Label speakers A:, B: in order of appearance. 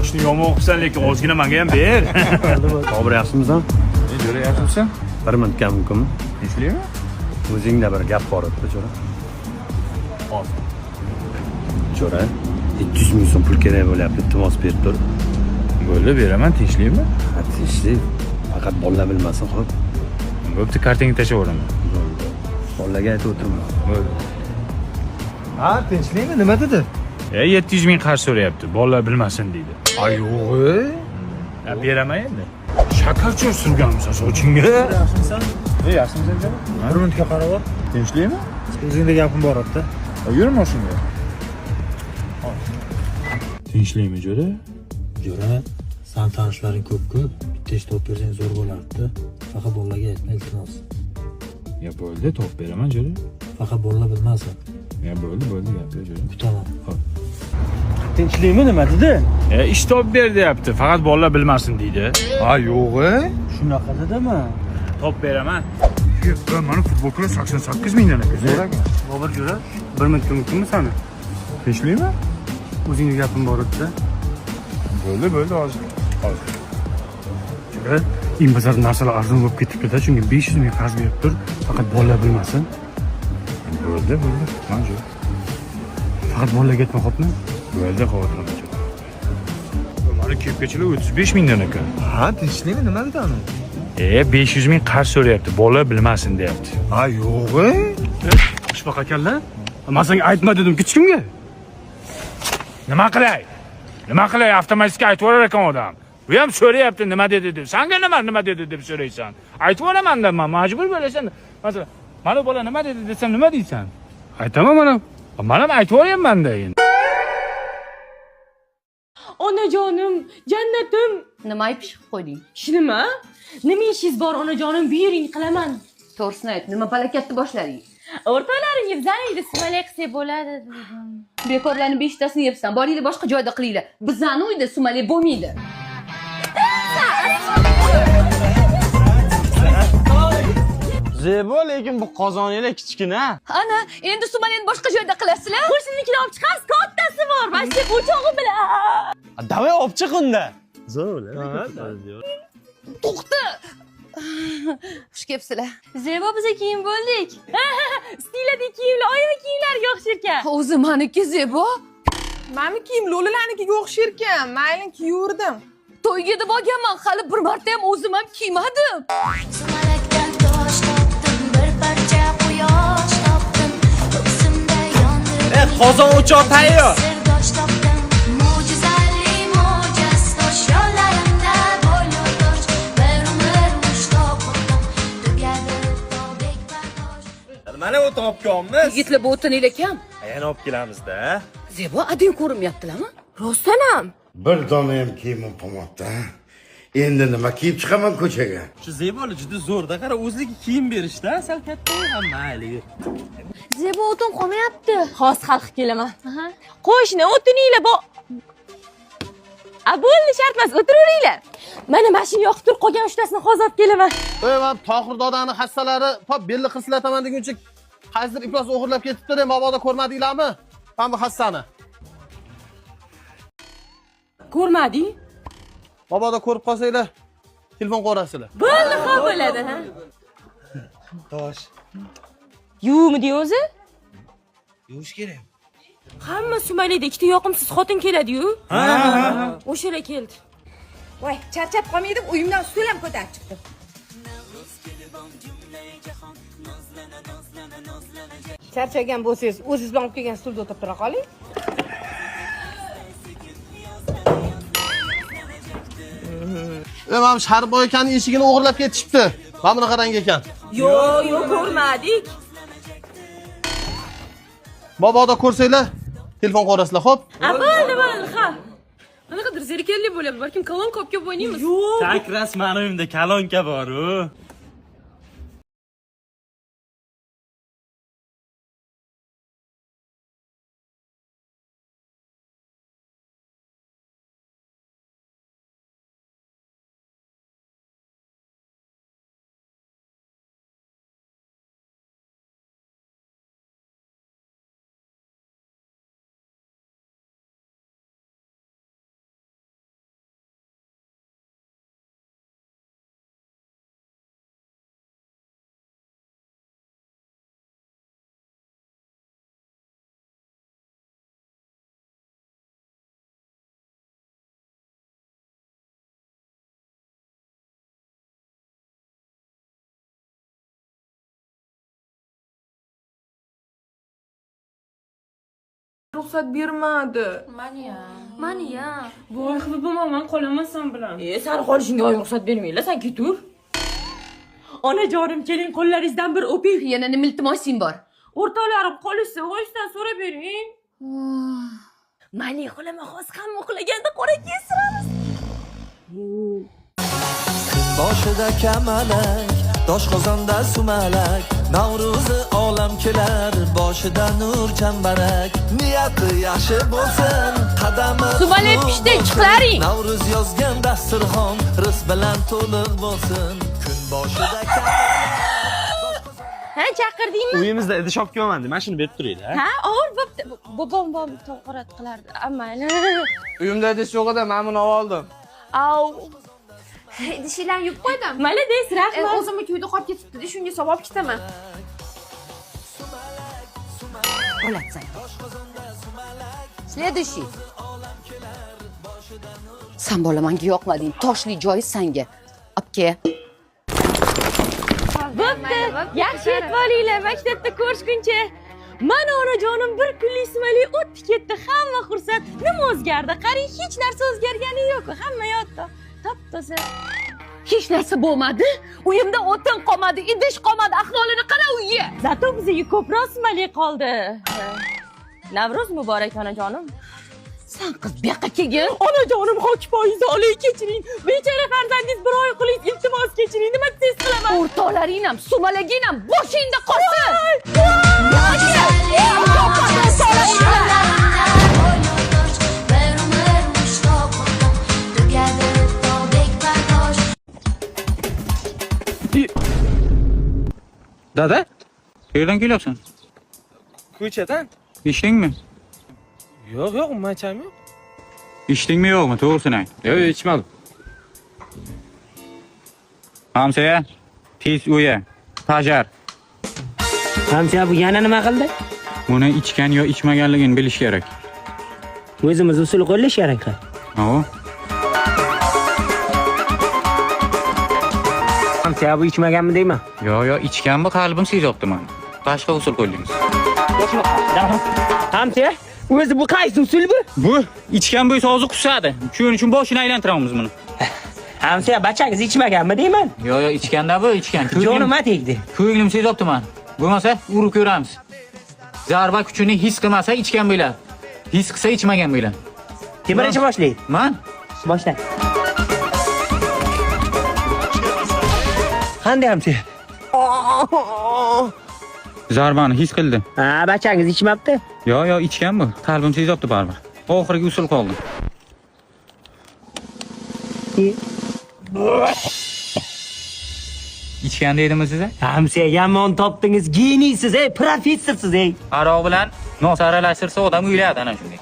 A: oshni yomon qilsan, lekin ozgina menga ham ber.
B: Bobur yaxshimisan?
A: Jo'ra yaxshimisan?
B: Bir minutga mumkinmi?
A: Tinchlikmi?
B: O'zingda bir gap bor edi, Jo'ra.
A: Hop.
B: Jo'ra, 200 ming so'm pul kerak bo'lyapti, iltimos berib tur.
A: Bo'ldi, beraman, tinchlikmi?
B: Ha, tinchlik. Faqat bolalar bilmasin, xo'p.
A: Bo'pti, kartangni tashlab olaman.
B: Bolalarga aytib o'tirma.
A: Bo'ldi.
C: Ha, tinchlikmi? Nima dedi?
A: 700 ming qarz so'rayapti, bolalar bilmasin deydi.
C: Ay, yo'q.
A: Ha, beraman endi. Shakarcha surganmisan sochingga?
C: Yaxshimisan?
A: Yaxshimisan janob?
C: Bir minutga qarab ol.
A: Tinchlikmi?
C: O'zingda gapim bor edi.
A: Yur mashinaga. Tinchlikmi, Jo'ra?
D: Jo'ra, san tanishlaring ko'p-ku. Bitta ish topib bersang zo'r bo'lardi. Faqat bolalarga aytma, iltimos.
A: Ya bo'ldi, top beraman, Jo'ra.
D: Faqat bolalar bilmasin.
A: Ya bo'ldi, gapga Jo'ra.
D: Kutaman.
C: Tinchlikmi nima dedi?
A: Ish topib ber deyapti, faqat bolalar bilmasin deydi.
C: Ha, yo'q.
D: Shunaqa dedimi?
A: Top beraman. Mana futbolkalar 88 mingdan ekan.
C: Zo'rami?
B: Bobur Jo'ra, 1 minutga mumkinmi sani?
A: Tinchlikmi?
B: O'zingga gapim bor edi.
A: Bo'ldi, hozir.
B: Jo'ra, imbazar narsalar arzon bo'lib ketibdi-da, shunga 500 ming qarz berib tur, faqat bolalar bilmasin.
A: Bo'ldi. Mana shu.
B: Faqat bolalarga aytma, xo'pmi?
A: Bo'ldi, xavotirlanma. Mana kepkachilar 35 mingdan ekan.
C: Ha, tinchlikmi? Nima dedi ana?
A: 500 ming qarz so'rayapti, bolalar bilmasin deyapti.
C: Ha, yo'q.
B: Toshbaq ekanlar. Men senga aytma dedim, hech kimga.
A: Nima qilay? Avtomatik aytib yurar ekan odam. Bu ham so'rayapti, nima dedi deb. Senga nima dedi deb so'raysan. Aytib yuramanda men majbur bo'lasan. Masalan, mana bola nima dedi desam nima deysan?
B: Aytaman mana.
A: Men ham aytib yuryapman-da endi.
E: Onajonim, jannatim.
F: Nima ayb pishib qo'yding?
E: Shunimi? Nima ishingiz bor onajonim? Buyuring, qilaman.
F: To'g'risini ayt, nima palakatni boshlading?
E: O'rtoqlaringiz zaningda sumalak qilsa bo'ladi dedim.
F: Bekorlarni 5 tasini yebsan, boringlar boshqa joyda qilinglar. Bizning uyda sumalak bo'lmaydi.
C: Zebo, lekin bu qozoninglar kichkina.
F: Ana, endi sumalakni boshqa joyda qilasizlar.
E: Qo'shninikini olib chiqamiz, kattasi bor. Mana shu o'chog'i bilan.
C: Davay olib chiq unda.
F: To'xta. Xush kelibsizlar.
E: Zebo, biza kiyim bo'ldik. Stilada kiyimlar, oyimi kiyimlariga o'xshar ekan.
F: O'zi meniki Zebo.
G: Mani kiyim lo'lilarnikiga o'xshar ekan. Mayli kiyurdim.
F: To'yga deb olganman, hali bir marta ham o'zim ham kiymadim.
H: Sumalakdan tosh topdim, bir parcha quyosh topdim. Ko'ksimda yondirdim.
C: Qozon o'choq tayyor.
H: Sirdosh topdim. Mo'jizali mo'jiz tosh yo'llarimda bo'lotosh. Bir umr mushtoq qildim. Tugadi tobek bardosh.
C: Mana bu topganmiz.
F: Yigitlar bu o'tininglar kam.
C: Yana olib kelamiz-da.
F: Zebo, ading ko'rinmayaptilarmi?
E: Rostdan ham.
I: Bir dona ham kiyimim qolmabdi. Endi nima kiyib chiqaman ko'chaga?
C: Shu Zeboli juda zo'rda, qara o'zligi kiyim berishda, sal katta ham mayli.
E: Zebo, o'tin qolmayapti. Xos xalq kelaman. Qo'shni o'tininglar bor. Bo'ldi, shart emas, o'tiravringlar. Mana mashina yoqib turib qolgan 3 tasini hozir olib kelaman.
C: Men Tohir dodani hassalari pop belli qislataman deguncha qaysidir iflos o'g'irlab ketibdi-da, mabodo ko'rmadinglarmi? Mana bu hassani.
E: Ko'rmading?
C: Mabodo ko'rib qolsanglar, telefon qo'rasizlar.
E: Bo'ldi, xo'p bo'ladi, ha.
C: Tosh.
E: Yuvmidi o'zi?
C: Yuvish kerak.
E: Hamma sumalakda ikkita yoqimsiz xotin keladi-yu. Ha. O'shalar keldi.
G: Voy, charchab qolmaydim, uyimdan stul ham ko'tarib chiqdim. Charchagan bo'lsangiz, o'zingiz bilan olib kelgan stulda o'tirib tura qoling.
C: Mana Sharboy akaning eshigini o'g'irlab ketishibdi. Mana buni qarang ekan.
E: Yo'q, ko'rmadik.
C: Mabodo ko'rsanglar, telefon qo'rasizlar, xo'p?
E: Bo'ldi, ha. Qanaqadir zerikarli bo'lyapti. Balkim kolonka olib kelib o'ynaymiz. Yo'q.
C: Sakras, meni uyimda kalonka bor-ku.
G: ruxsat bermadi.
E: Mani-ya.
J: Voy Habibaman qolaman bilan.
E: Sani qolishingga oyim ruxsat bermaylar, sen ketur. Onajonim, keling qo'llaringizdan bir o'ping.
F: Yana nima iltimosing bor?
E: O'rtoqlarim qolishsa, voysdan so'rab bering. Mani xolama hozir hamma uxlaganda qora kesiramiz.
K: boshida kamalak, doshqozonda sumalak, Navro'zi olam kelar, boshida nur chambarak, niyati yaxshi bo'lsin, qadami
E: Sumali pishdi, chiqlaring.
K: Navro'z yozgan dasturxon, rizq bilan to'liq bo'lsin, kun boshida kamalak.
E: Ha, chaqirdingmi?
B: Uyimizda idish olib kelmadim. Mana shuni berib turinglar.
E: Ha, og'ir bo'pti. Bobom to'g'rat qilardi. Amayli.
C: Uyimda idish yo'q edi, men buni oldim.
E: Au.
G: Idishinglarni yuvib qo'ydim.
E: Malades, rahmat.
G: O'zimni uyda qolib ketibdi, shunga savab ketaman.
F: Следующий. Sen bola menga yoqmading. Toshli joyi senga. Obke.
E: Bo'pti. Yaxshi yetib olinglar, maktabda ko'rishguncha. Mana onajonim bir kunlik Sumali o'tdi ketdi, hamma xursand. Nima o'zgardi? Qarang, hech narsa o'zgargani yo'q. Hamma yotdi. Top-toza.
F: Hech narsa bo'lmadi. Uyimda o'tin qolmadi, idish qolmadi. Ahvolini qara uyga.
E: Zato bizga ko'proq Sumali qoldi. Navro'z muborak onajonim.
F: Sen qiz bu yoqqa kelgin.
E: Onajonim, hokipoyingizni olay kechiring. Bechora farzandingiz bir oy qiling, iltimos kechiring. Nima desiz qilaman?
F: O'rtoqlaring ham, sumalaging ham boshingda qolsin.
A: Dada, qayerdan kelyapsan?
B: Ko'chadan?
A: Ichdingmi?
B: Yo'q, umacham yo'q.
A: Ichdingmi yo'qmi? To'g'risini ayt.
B: Yo'q, ichmadim.
A: Hamsa, tez uya, tajar.
L: Hamsa bu yana nima qildi?
A: Buni ichgan yo ichmaganligini bilish kerak.
L: O'zimiz usul qo'llash kerak.
A: Ha.
L: Hamsa bu ichmaganmi deyman?
A: Yo, ichganmi, qalbim sezyapti men. Boshqa usul qo'yamiz.
L: Hamsa, o'zi bu qaysi usul bu?
A: Bu ichgan bo'lsa hozir qusadi. Shuning uchun boshini aylantiramiz buni.
L: Hamsa, bachangiz ichmaganmi deyman?
A: Yo, ichganda bu, ichgan.
L: Jonima tegdi.
A: Ko'nglim sezyapti men. Bo'lmasa urib ko'ramiz. Zarba kuchini his qilmasa ichgan bo'ladi. His qilsa ichmagan bo'ladi.
L: Kim birinchi boshlaydi?
A: Men.
L: Boshla. Qanday Hamsa?
A: Zarbani his qildi.
L: Ha, bachangiz ichmabdi.
A: Yo, ichgan bu. Qalbim sezyapti baribir. Oxirgi usul qoldi. İçgan deydimi size?
L: Hamsa, yomon topdingiz, geniysiz, professorsiz,
A: Aroq bilan nos aralashtirsa odam uylaydi ana shunday.